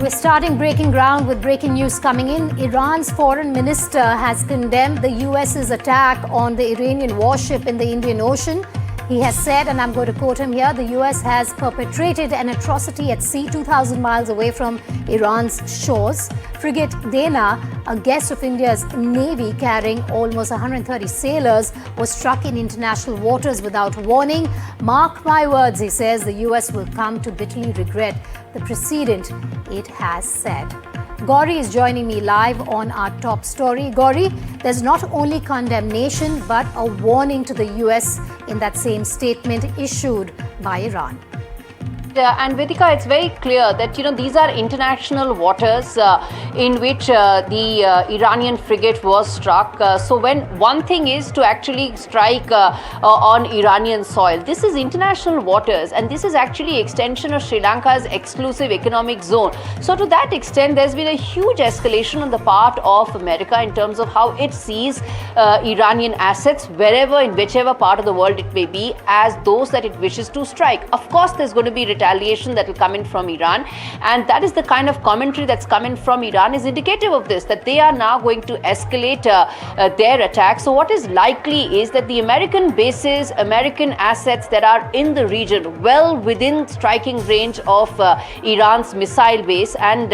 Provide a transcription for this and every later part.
We're starting breaking ground with breaking news coming in. Iran's foreign minister has condemned the US's attack on the Iranian warship in the Indian Ocean. He has said, and I'm going to quote him here, the US has perpetrated an atrocity at sea 2,000 miles away from Iran's shores. Frigate Dena, a guest of India's Navy carrying almost 130 sailors, was struck in international waters without warning. Mark my words, he says, the US will come to bitterly regret the precedent it has said. Gauri is joining me live on our top story. Gauri, there's not only condemnation but a warning to the US in that same statement issued by Iran. And Vedika, it's very clear that these are international waters in which the Iranian frigate was struck. So when one thing is to actually strike on Iranian soil, this is international waters, and this is actually extension of Sri Lanka's exclusive economic zone. So to that extent, there's been a huge escalation on the part of America in terms of how it sees Iranian assets wherever, in whichever part of the world it may be, as those that it wishes to strike. Of course, there's going to be retaliation that will come in from Iran, and that is the kind of commentary that's coming from Iran is indicative of this, that they are now going to escalate their attack. So what is likely is that the American bases, American assets that are in the region, well within striking range of Iran's missile base and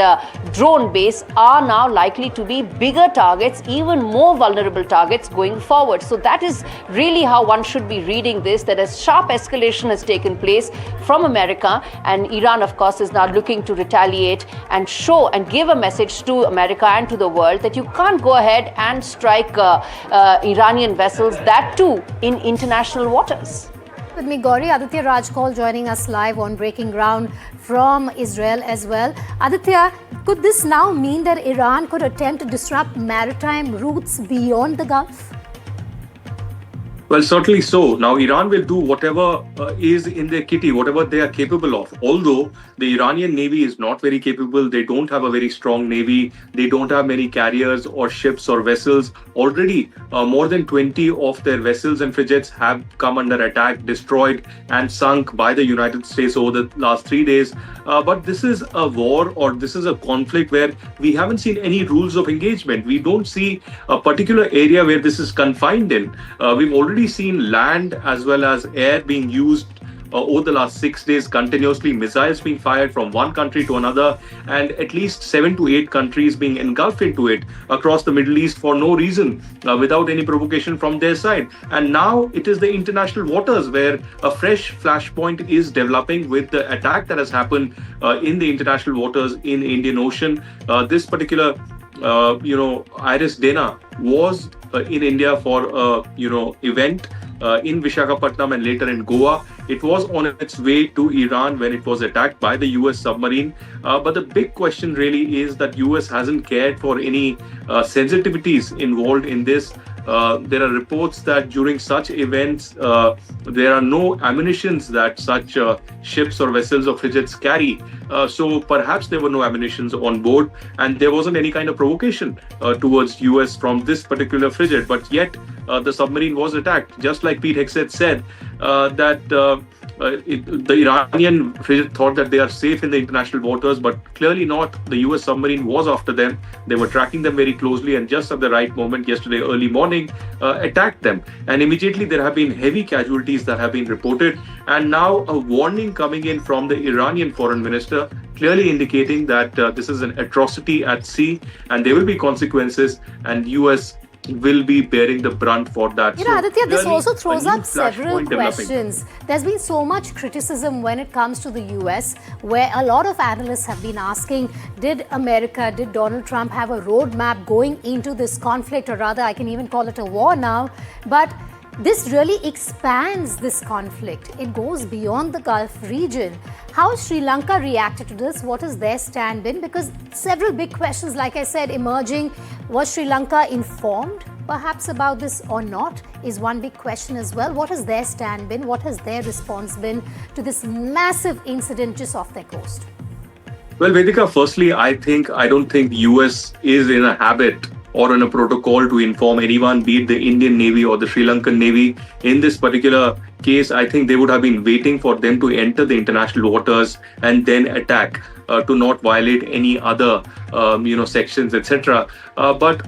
drone base, are now likely to be bigger targets, even more vulnerable targets going forward. So that is really how one should be reading this, that a sharp escalation has taken place from America, and Iran, of course, is now looking to retaliate and show and give a message to America and to the world that you can't go ahead and strike Iranian vessels, that too in international waters. With me, Gauri, Aditya Rajkol joining us live on Breaking Ground from Israel as well. Aditya, could this now mean that Iran could attempt to disrupt maritime routes beyond the Gulf? Well, certainly so. Now, Iran will do whatever is in their kitty, whatever they are capable of. Although the Iranian Navy is not very capable, they don't have a very strong Navy, they don't have many carriers or ships or vessels. Already, more than 20 of their vessels and frigates have come under attack, destroyed and sunk by the United States over the last 3 days. But this is a war, or this is a conflict where we haven't seen any rules of engagement. We don't see a particular area where this is confined in. We've already seen land as well as air being used over the last 6 days continuously, missiles being fired from one country to another, and at least 7 to 8 countries being engulfed into it across the Middle East for no reason, without any provocation from their side. And now it is the international waters where a fresh flashpoint is developing with the attack that has happened in the international waters in Indian Ocean. This particular Iris Dena was in India for event in Visakhapatnam and later in Goa. It was on its way to Iran when it was attacked by the US submarine. But the big question really is that US hasn't cared for any sensitivities involved in this. There are reports that during such events, there are no ammunitions that such ships or vessels or frigates carry. So perhaps there were no ammunitions on board, and there wasn't any kind of provocation towards US from this particular frigate. But yet the submarine was attacked, just like Pete Hegseth said, that the Iranian frigate thought that they are safe in the international waters, but clearly not. The US submarine was after them. They were tracking them very closely, and just at the right moment, yesterday early morning, attacked them. And immediately there have been heavy casualties that have been reported. And now a warning coming in from the Iranian foreign minister, clearly indicating that this is an atrocity at sea and there will be consequences, and US will be bearing the brunt for that. Aditya, this also throws up several questions. There's been so much criticism when it comes to the US, where a lot of analysts have been asking, did Donald Trump have a roadmap going into this conflict, or rather, I can even call it a war now, but this really expands this conflict. It goes beyond the Gulf region. How has Sri Lanka reacted to this? What has their stand been? Because several big questions, like I said, emerging. Was Sri Lanka informed perhaps about this or not is one big question as well. What has their stand been? What has their response been to this massive incident just off their coast? Well, Vedika, firstly, I don't think the US is in a habit or on a protocol to inform anyone, be it the Indian Navy or the Sri Lankan Navy. In this particular case, I think they would have been waiting for them to enter the international waters and then attack. to not violate any other, sections, etc. But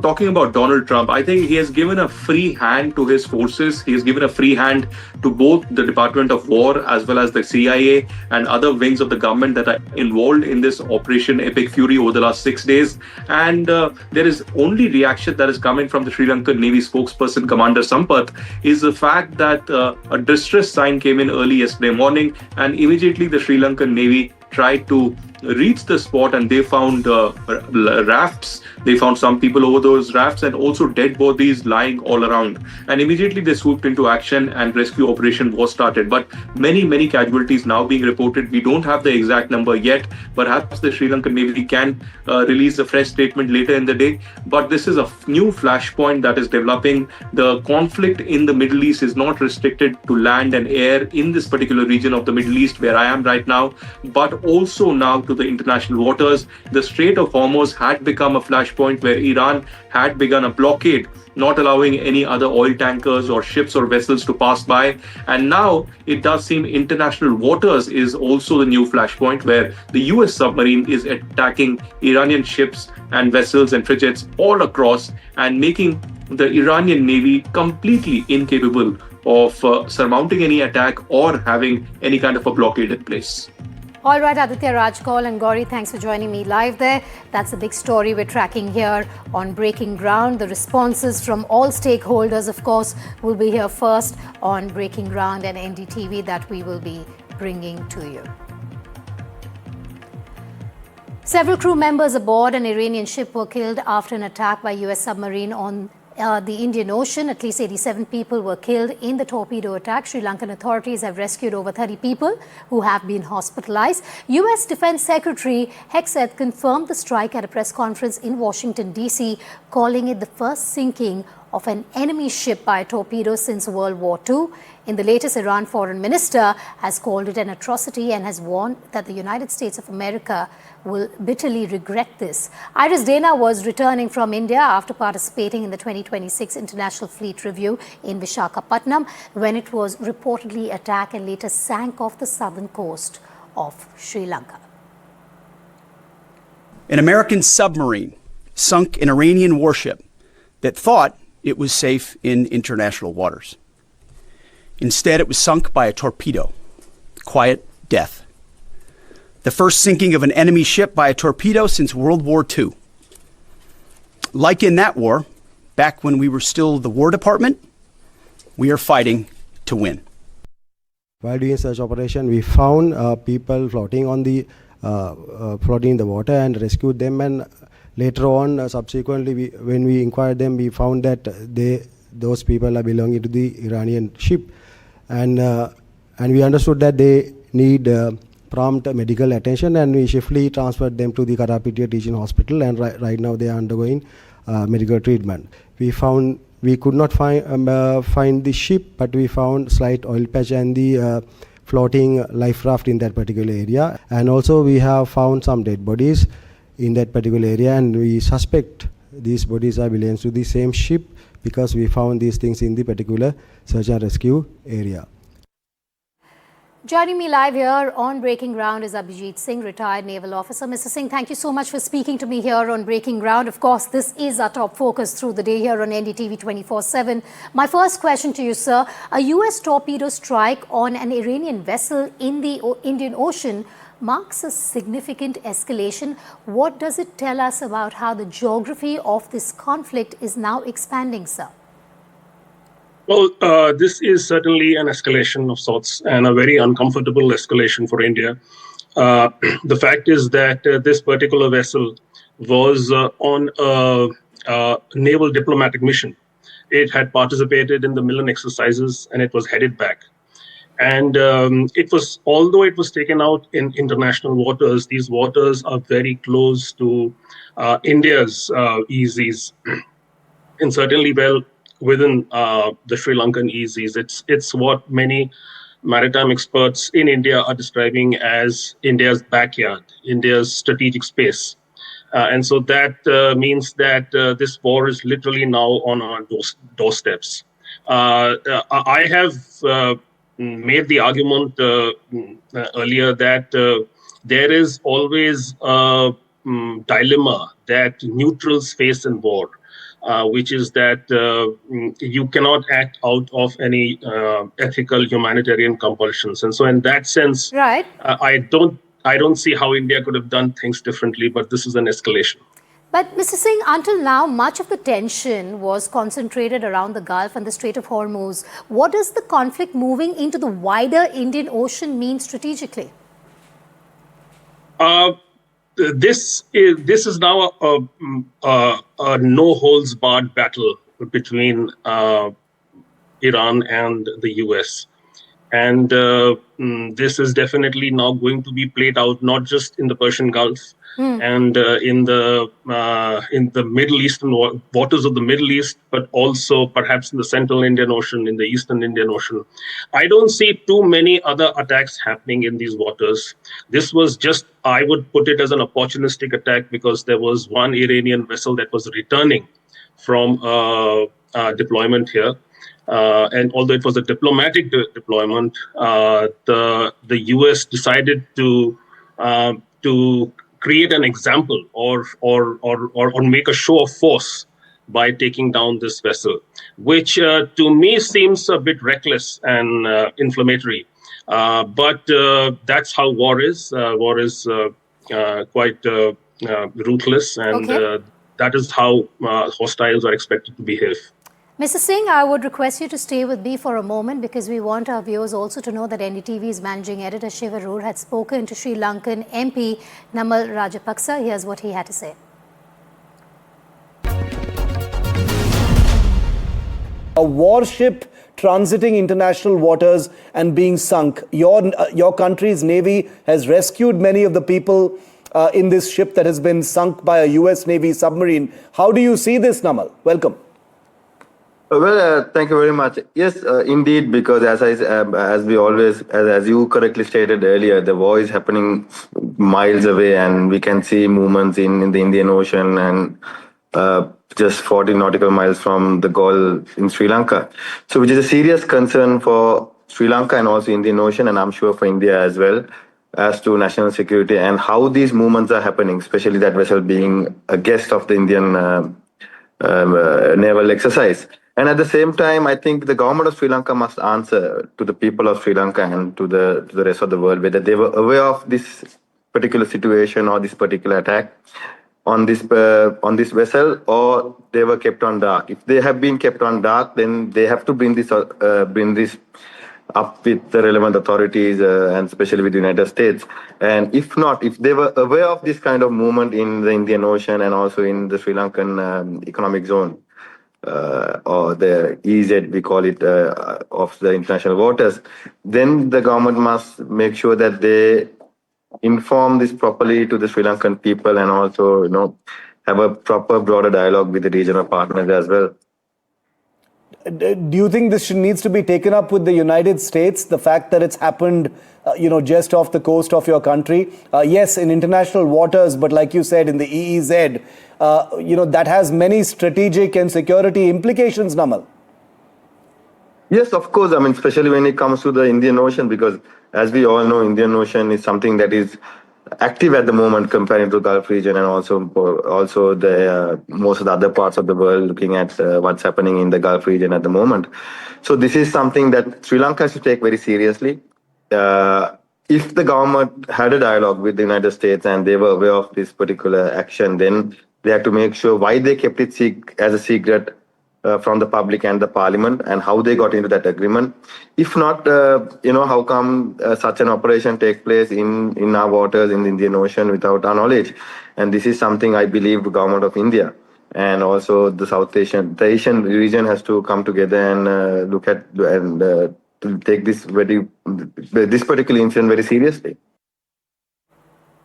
talking about Donald Trump, I think he has given a free hand to his forces. He has given a free hand to both the Department of War as well as the CIA and other wings of the government that are involved in this Operation Epic Fury over the last 6 days. And there is only reaction that is coming from the Sri Lankan Navy spokesperson, Commander Sampath, is the fact that a distress sign came in early yesterday morning, and immediately the Sri Lankan Navy tried to reach the spot, and they found rafts. They found some people over those rafts and also dead bodies lying all around. And immediately they swooped into action and rescue operation was started. But many casualties now being reported. We don't have the exact number yet. Perhaps the Sri Lankan Navy can release a fresh statement later in the day. But this is a new flashpoint that is developing. The conflict in the Middle East is not restricted to land and air in this particular region of the Middle East where I am right now, but also now to the international waters. The Strait of Hormuz had become a flashpoint where Iran had begun a blockade, not allowing any other oil tankers or ships or vessels to pass by. And now it does seem international waters is also the new flashpoint where the US submarine is attacking Iranian ships and vessels and frigates all across and making the Iranian Navy completely incapable of surmounting any attack or having any kind of a blockade in place. All right, Aditya, Rajkol and Gauri, thanks for joining me live there. That's a big story we're tracking here on Breaking Ground. The responses from all stakeholders, of course, will be here first on Breaking Ground and NDTV that we will be bringing to you. Several crew members aboard an Iranian ship were killed after an attack by US submarine on the Indian Ocean. At least 87 people were killed in the torpedo attack. Sri Lankan authorities have rescued over 30 people who have been hospitalized. US Defense Secretary Hegseth confirmed the strike at a press conference in Washington, D.C., calling it the first sinking of an enemy ship by a torpedo since World War II. In the latest, Iran foreign minister has called it an atrocity and has warned that the United States of America will bitterly regret this. Iris Dena was returning from India after participating in the 2026 International Fleet Review in Visakhapatnam when it was reportedly attacked and later sank off the southern coast of Sri Lanka. An American submarine sunk an Iranian warship that thought it was safe in international waters. Instead, it was sunk by a torpedo. Quiet death. The first sinking of an enemy ship by a torpedo since World War II. Like in that war, back when we were still the War Department, we are fighting to win. While doing search operation, we found people floating on the floating in the water and rescued them. And later on, subsequently, when we inquired them, we found that those people are belonging to the Iranian ship, and we understood that they need prompt medical attention, and we swiftly transferred them to the Karapitiya Teaching Hospital, and right now they are undergoing medical treatment. We could not find the ship, but we found slight oil patch and the floating life raft in that particular area, and also we have found some dead bodies in that particular area, and we suspect these bodies are belongs to the same ship because we found these things in the particular search and rescue area. Joining me live here on Breaking Ground is Abhijit Singh, retired naval officer. Mr. Singh, thank you so much for speaking to me here on Breaking Ground. Of course, this is our top focus through the day here on NDTV 24/7. My first question to you, sir, a US torpedo strike on an Iranian vessel in the Indian Ocean marks a significant escalation. What does it tell us about how the geography of this conflict is now expanding, sir? Well, this is certainly an escalation of sorts and a very uncomfortable escalation for India. The fact is that this particular vessel was on a naval diplomatic mission. It had participated in the Milan exercises and it was headed back. And although it was taken out in international waters, these waters are very close to India's EEZs, and certainly well within the Sri Lankan EEZs. It's what many maritime experts in India are describing as India's backyard, India's strategic space. And so that means that this war is literally now on our doorsteps. I have made the argument earlier that there is always a dilemma that neutrals face in war, which is that you cannot act out of any ethical humanitarian compulsions. And so in that sense, Right. I don't see how India could have done things differently, but this is an escalation. But Mr. Singh, until now, much of the tension was concentrated around the Gulf and the Strait of Hormuz. What does the conflict moving into the wider Indian Ocean mean strategically? This is now a no holds barred battle between Iran and the US. And this is definitely now going to be played out not just in the Persian Gulf and in the Middle Eastern waters of the Middle East, but also perhaps in the Central Indian Ocean, in the Eastern Indian Ocean. I don't see too many other attacks happening in these waters. This was just, I would put it as an opportunistic attack because there was one Iranian vessel that was returning from deployment here. And although it was a diplomatic deployment, the US decided to create an example or make a show of force by taking down this vessel, which to me seems a bit reckless and inflammatory. But that's how war is. War is quite ruthless, and that is how hostiles are expected to behave. Mr. Singh, I would request you to stay with me for a moment because we want our viewers also to know that NDTV's managing editor Shiva Roor had spoken to Sri Lankan MP Namal Rajapaksa. Here's what he had to say. A warship transiting international waters and being sunk. Your country's Navy has rescued many of the people in this ship that has been sunk by a US Navy submarine. How do you see this, Namal? Welcome. Well, thank you very much. Yes, indeed, because as you correctly stated earlier, the war is happening miles away, and we can see movements in the Indian Ocean and just 40 nautical miles from the Gulf in Sri Lanka. So, which is a serious concern for Sri Lanka and also Indian Ocean, and I'm sure for India as well, as to national security and how these movements are happening, especially that vessel being a guest of the Indian naval exercise. And at the same time, I think the government of Sri Lanka must answer to the people of Sri Lanka and to the rest of the world whether they were aware of this particular situation or this particular attack on this vessel, or they were kept on dark. If they have been kept on dark, then they have to bring this up with the relevant authorities and especially with the United States. And if not, if they were aware of this kind of movement in the Indian Ocean and also in the Sri Lankan economic zone, or the EZ, we call it, of the international waters, then the government must make sure that they inform this properly to the Sri Lankan people and also, have a proper broader dialogue with the regional partners as well. Do you think this needs to be taken up with the United States, the fact that it's happened, just off the coast of your country? Yes, in international waters, but like you said, in the EEZ, that has many strategic and security implications, Namal. Yes, of course. I mean, especially when it comes to the Indian Ocean, because as we all know, Indian Ocean is something that is active at the moment compared to the Gulf region and also the most of the other parts of the world, looking at what's happening in the Gulf region at the moment. So this is something that Sri Lanka has to take very seriously. If the government had a dialogue with the United States and they were aware of this particular action, then they had to make sure why they kept it as a secret from the public and the parliament, and how they got into that agreement. If not, how come such an operation take place in our waters in the Indian Ocean without our knowledge? And this is something I believe the government of India and also the the Asian region has to come together and look at and to take this particular incident very seriously.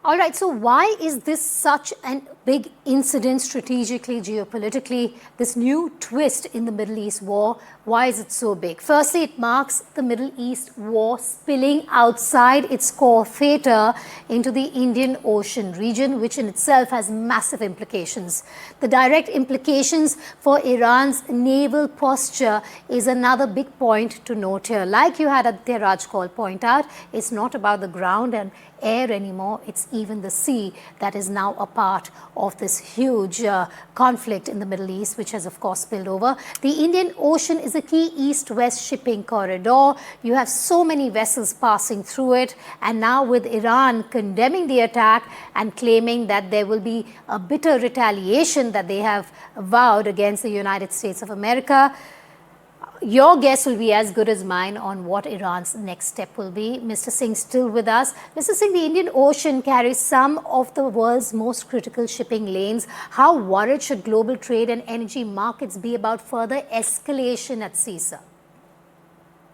All right, so why is this such a big incident strategically, geopolitically, this new twist in the Middle East war? Why is it so big? Firstly, it marks the Middle East war spilling outside its core theater into the Indian Ocean region, which in itself has massive implications. The direct implications for Iran's naval posture is another big point to note here. Like you had Aditya Rajkol point out, it's not about the ground and air anymore. It's even the sea that is now a part of this huge conflict in the Middle East, which has, of course, spilled over. The Indian Ocean is a key east-west shipping corridor. You have so many vessels passing through it. And now with Iran condemning the attack and claiming that there will be a bitter retaliation that they have vowed against the United States of America, your guess will be as good as mine on what Iran's next step will be. Mr. Singh still with us. Mr. Singh, the Indian Ocean carries some of the world's most critical shipping lanes. How worried should global trade and energy markets be about further escalation at sea, sir?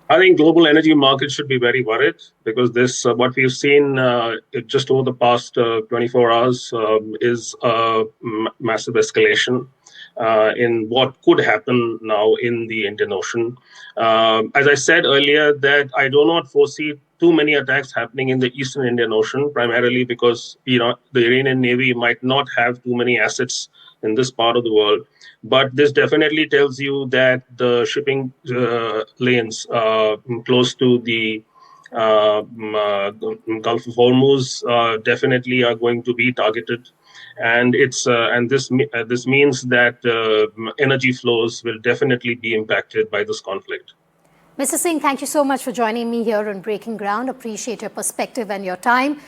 I think global energy markets should be very worried because this, what we've seen just over the past 24 hours is a massive escalation in what could happen now in the Indian Ocean. As I said earlier, that I do not foresee too many attacks happening in the Eastern Indian Ocean, primarily because the Iranian Navy might not have too many assets in this part of the world. But this definitely tells you that the shipping lanes close to the Gulf of Hormuz definitely are going to be targeted. And this means that energy flows will definitely be impacted by this conflict. Mr. Singh, thank you so much for joining me here on Breaking Ground. Appreciate your perspective and your time.